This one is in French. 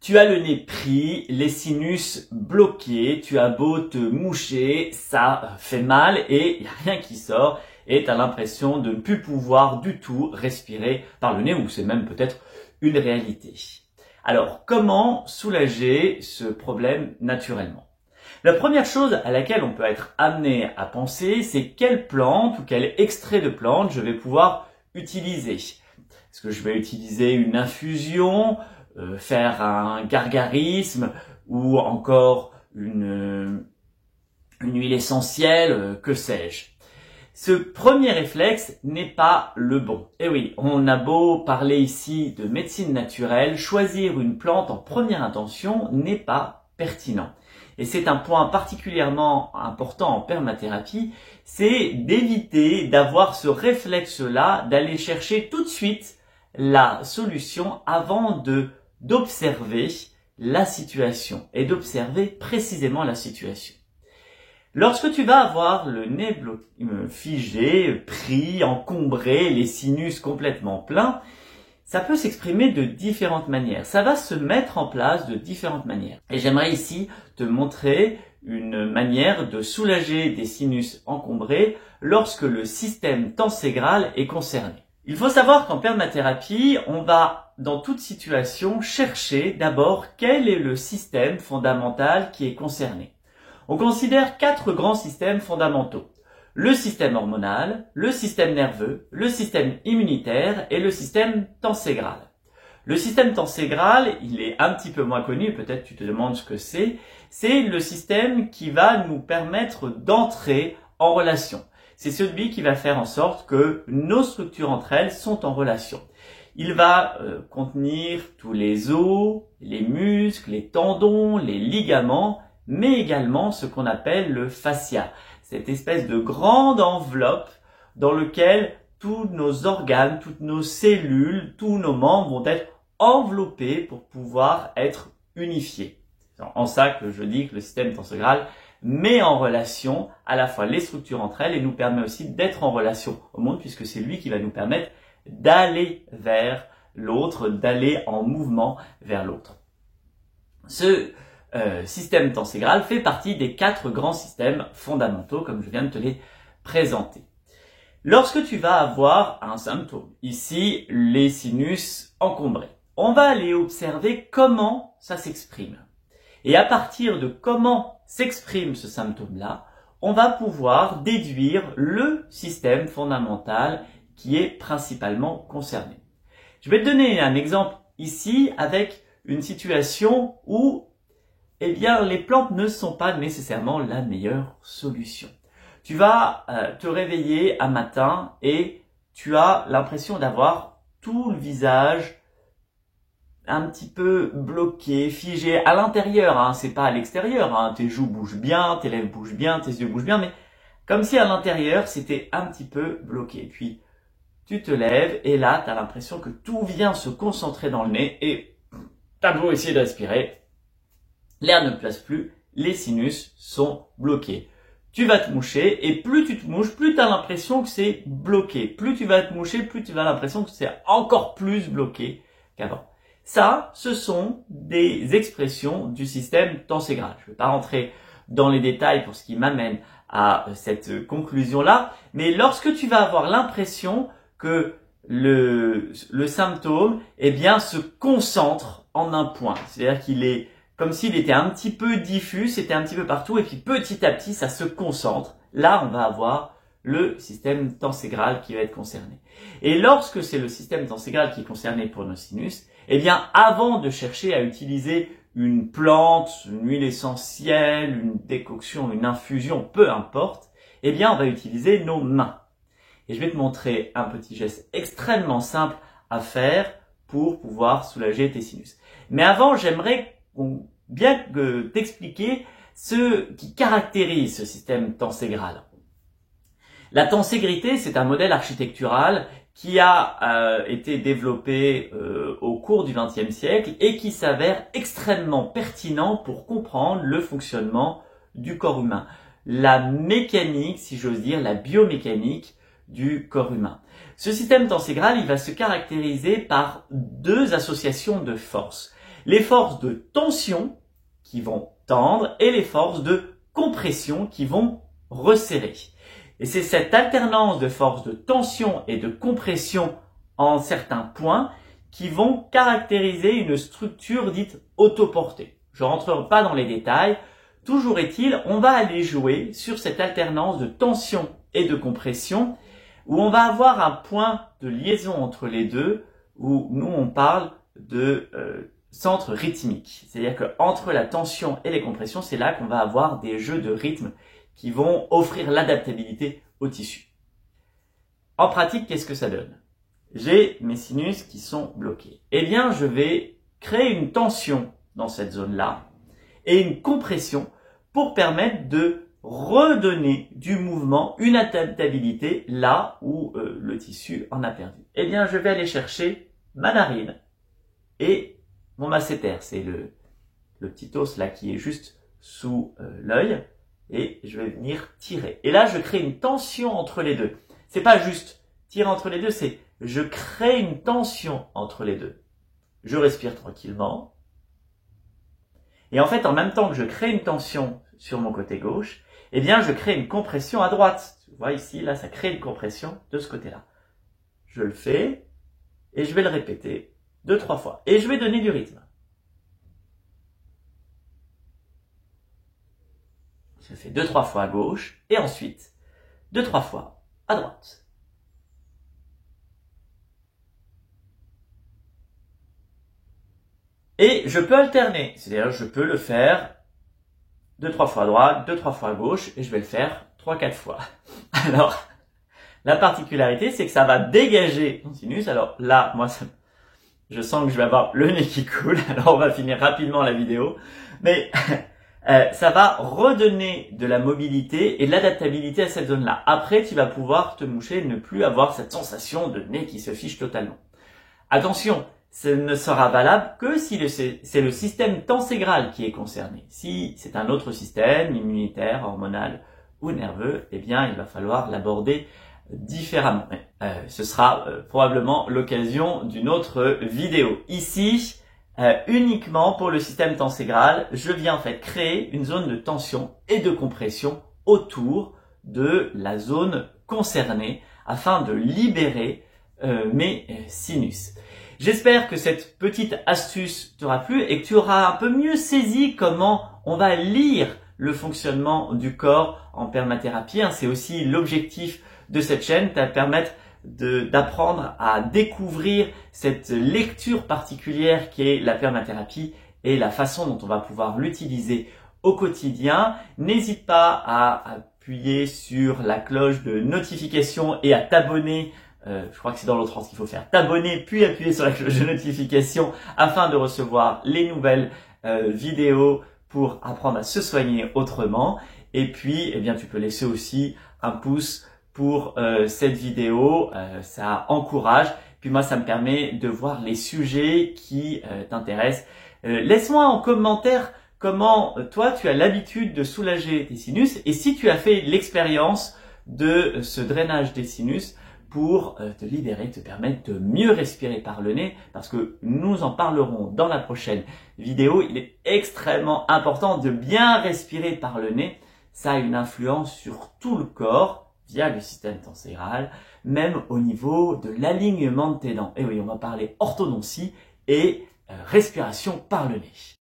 Tu as le nez pris, les sinus bloqués, tu as beau te moucher, ça fait mal et il n'y a rien qui sort et tu as l'impression de ne plus pouvoir du tout respirer par le nez ou c'est même peut-être une réalité. Alors, comment soulager ce problème naturellement? La première chose à laquelle on peut être amené à penser, c'est quelle plante ou quel extrait de plante je vais pouvoir utiliser. Est-ce que je vais utiliser une infusion, faire un gargarisme ou encore une huile essentielle, que sais-je. Ce premier réflexe n'est pas le bon. Et oui, on a beau parler ici de médecine naturelle, choisir une plante en première intention n'est pas pertinent. Et c'est un point particulièrement important en permathérapie, c'est d'éviter d'avoir ce réflexe-là, d'aller chercher tout de suite la solution avant d'observer la situation et d'observer précisément la situation. Lorsque tu vas avoir le nez figé, pris, encombré, les sinus complètement pleins, ça peut s'exprimer de différentes manières. Ça va se mettre en place de différentes manières. Et j'aimerais ici te montrer une manière de soulager des sinus encombrés lorsque le système tenségral est concerné. Il faut savoir qu'en permathérapie, on va dans toute situation chercher d'abord quel est le système fondamental qui est concerné. On considère 4 grands systèmes fondamentaux. Le système hormonal, le système nerveux, le système immunitaire et le système tenségral. Le système tenségral, il est un petit peu moins connu, peut-être tu te demandes ce que c'est. C'est le système qui va nous permettre d'entrer en relation. C'est celui qui va faire en sorte que nos structures entre elles sont en relation. Il va contenir tous les os, les muscles, les tendons, les ligaments, mais également ce qu'on appelle le fascia, cette espèce de grande enveloppe dans laquelle tous nos organes, toutes nos cellules, tous nos membres vont être enveloppés pour pouvoir être unifiés. C'est en ça que je dis que le système tenségral met en relation à la fois les structures entre elles et nous permet aussi d'être en relation au monde puisque c'est lui qui va nous permettre d'aller vers l'autre, d'aller en mouvement vers l'autre. Ce système tenségral fait partie des 4 grands systèmes fondamentaux comme je viens de te les présenter. Lorsque tu vas avoir un symptôme, ici les sinus encombrés, on va aller observer comment ça s'exprime. Et à partir de comment s'exprime ce symptôme-là, on va pouvoir déduire le système fondamental qui est principalement concerné. Je vais te donner un exemple ici avec une situation où les plantes ne sont pas nécessairement la meilleure solution. Tu vas te réveiller un matin et tu as l'impression d'avoir tout le visage un petit peu bloqué, figé à l'intérieur, c'est pas à l'extérieur, tes joues bougent bien, tes lèvres bougent bien, tes yeux bougent bien, mais comme si à l'intérieur c'était un petit peu bloqué. Puis tu te lèves et là tu as l'impression que tout vient se concentrer dans le nez et t'as beau essayer de respirer, l'air ne place plus, les sinus sont bloqués. Tu vas te moucher et plus tu te mouches, plus tu as l'impression que c'est bloqué. Plus tu vas te moucher, plus tu as l'impression que c'est encore plus bloqué qu'avant. Ça, ce sont des expressions du système tenségral. Je ne vais pas rentrer dans les détails pour ce qui m'amène à cette conclusion-là, mais lorsque tu vas avoir l'impression que le symptôme, se concentre en un point. C'est-à-dire qu'il est comme s'il était un petit peu diffus, c'était un petit peu partout, et puis petit à petit, ça se concentre. Là, on va avoir le système tenségral qui va être concerné. Et lorsque c'est le système tenségral qui est concerné pour nos sinus, avant de chercher à utiliser une plante, une huile essentielle, une décoction, une infusion, peu importe, on va utiliser nos mains. Et je vais te montrer un petit geste extrêmement simple à faire pour pouvoir soulager tes sinus. Mais avant, j'aimerais bien t'expliquer ce qui caractérise ce système tenségral. La tenségrité, c'est un modèle architectural qui a été développé au cours du XXe siècle et qui s'avère extrêmement pertinent pour comprendre le fonctionnement du corps humain. La mécanique, si j'ose dire, la biomécanique du corps humain. Ce système tenségral, il va se caractériser par 2 associations de forces. Les forces de tension qui vont tendre et les forces de compression qui vont resserrer. Et c'est cette alternance de forces de tension et de compression en certains points qui vont caractériser une structure dite autoportée. Je ne rentrerai pas dans les détails. Toujours est-il, on va aller jouer sur cette alternance de tension et de compression où on va avoir un point de liaison entre les deux où nous on parle de centre rythmique. C'est-à-dire qu'entre la tension et les compressions, c'est là qu'on va avoir des jeux de rythme qui vont offrir l'adaptabilité au tissu. En pratique, qu'est-ce que ça donne? J'ai mes sinus qui sont bloqués. Eh bien, je vais créer une tension dans cette zone-là et une compression pour permettre de redonner du mouvement, une adaptabilité là où le tissu en a perdu. Eh bien, je vais aller chercher ma narine et mon masséter. C'est le petit os là qui est juste sous l'œil et je vais venir tirer. Et là, je crée une tension entre les deux. C'est pas juste tirer entre les deux, c'est je crée une tension entre les deux. Je respire tranquillement. Et en fait, en même temps que je crée une tension sur mon côté gauche, eh bien, je crée une compression à droite. Tu vois ici, là, ça crée une compression de ce côté-là. Je le fais et je vais le répéter 2-3 fois. Et je vais donner du rythme. Je fais 2-3 fois à gauche et ensuite 2-3 fois à droite. Et je peux alterner, c'est-à-dire je peux le faire 2-3 fois à droite, 2-3 fois à gauche et je vais le faire 3-4 fois. Alors, la particularité, c'est que ça va dégager mon sinus. Alors là, moi, je sens que je vais avoir le nez qui coule, alors on va finir rapidement la vidéo. Mais ça va redonner de la mobilité et de l'adaptabilité à cette zone-là. Après, tu vas pouvoir te moucher et ne plus avoir cette sensation de nez qui se fiche totalement. Attention, ce ne sera valable que si c'est le système tenségral qui est concerné. Si c'est un autre système, immunitaire, hormonal ou nerveux, eh bien, il va falloir l'aborder différemment. Ce sera probablement l'occasion d'une autre vidéo. Ici, uniquement pour le système tenségral, je viens en fait créer une zone de tension et de compression autour de la zone concernée afin de libérer mes sinus. J'espère que cette petite astuce t'aura plu et que tu auras un peu mieux saisi comment on va lire le fonctionnement du corps en permathérapie. C'est aussi l'objectif de cette chaîne, permettre d'apprendre à découvrir cette lecture particulière qui est la permathérapie et la façon dont on va pouvoir l'utiliser au quotidien. N'hésite pas à appuyer sur la cloche de notification et à t'abonner. Je crois que c'est dans l'autre sens qu'il faut faire. T'abonner puis appuyer sur la cloche de notification afin de recevoir les nouvelles vidéos pour apprendre à se soigner autrement. Et puis, eh bien, tu peux laisser aussi un pouce pour cette vidéo. Ça encourage. Puis moi, ça me permet de voir les sujets qui t'intéressent. Laisse-moi en commentaire comment toi, tu as l'habitude de soulager tes sinus et si tu as fait l'expérience de ce drainage des sinus pour te libérer, te permettre de mieux respirer par le nez, parce que nous en parlerons dans la prochaine vidéo. Il est extrêmement important de bien respirer par le nez. Ça a une influence sur tout le corps via le système tenségral, même au niveau de l'alignement de tes dents. Et oui, on va parler orthodontie et respiration par le nez.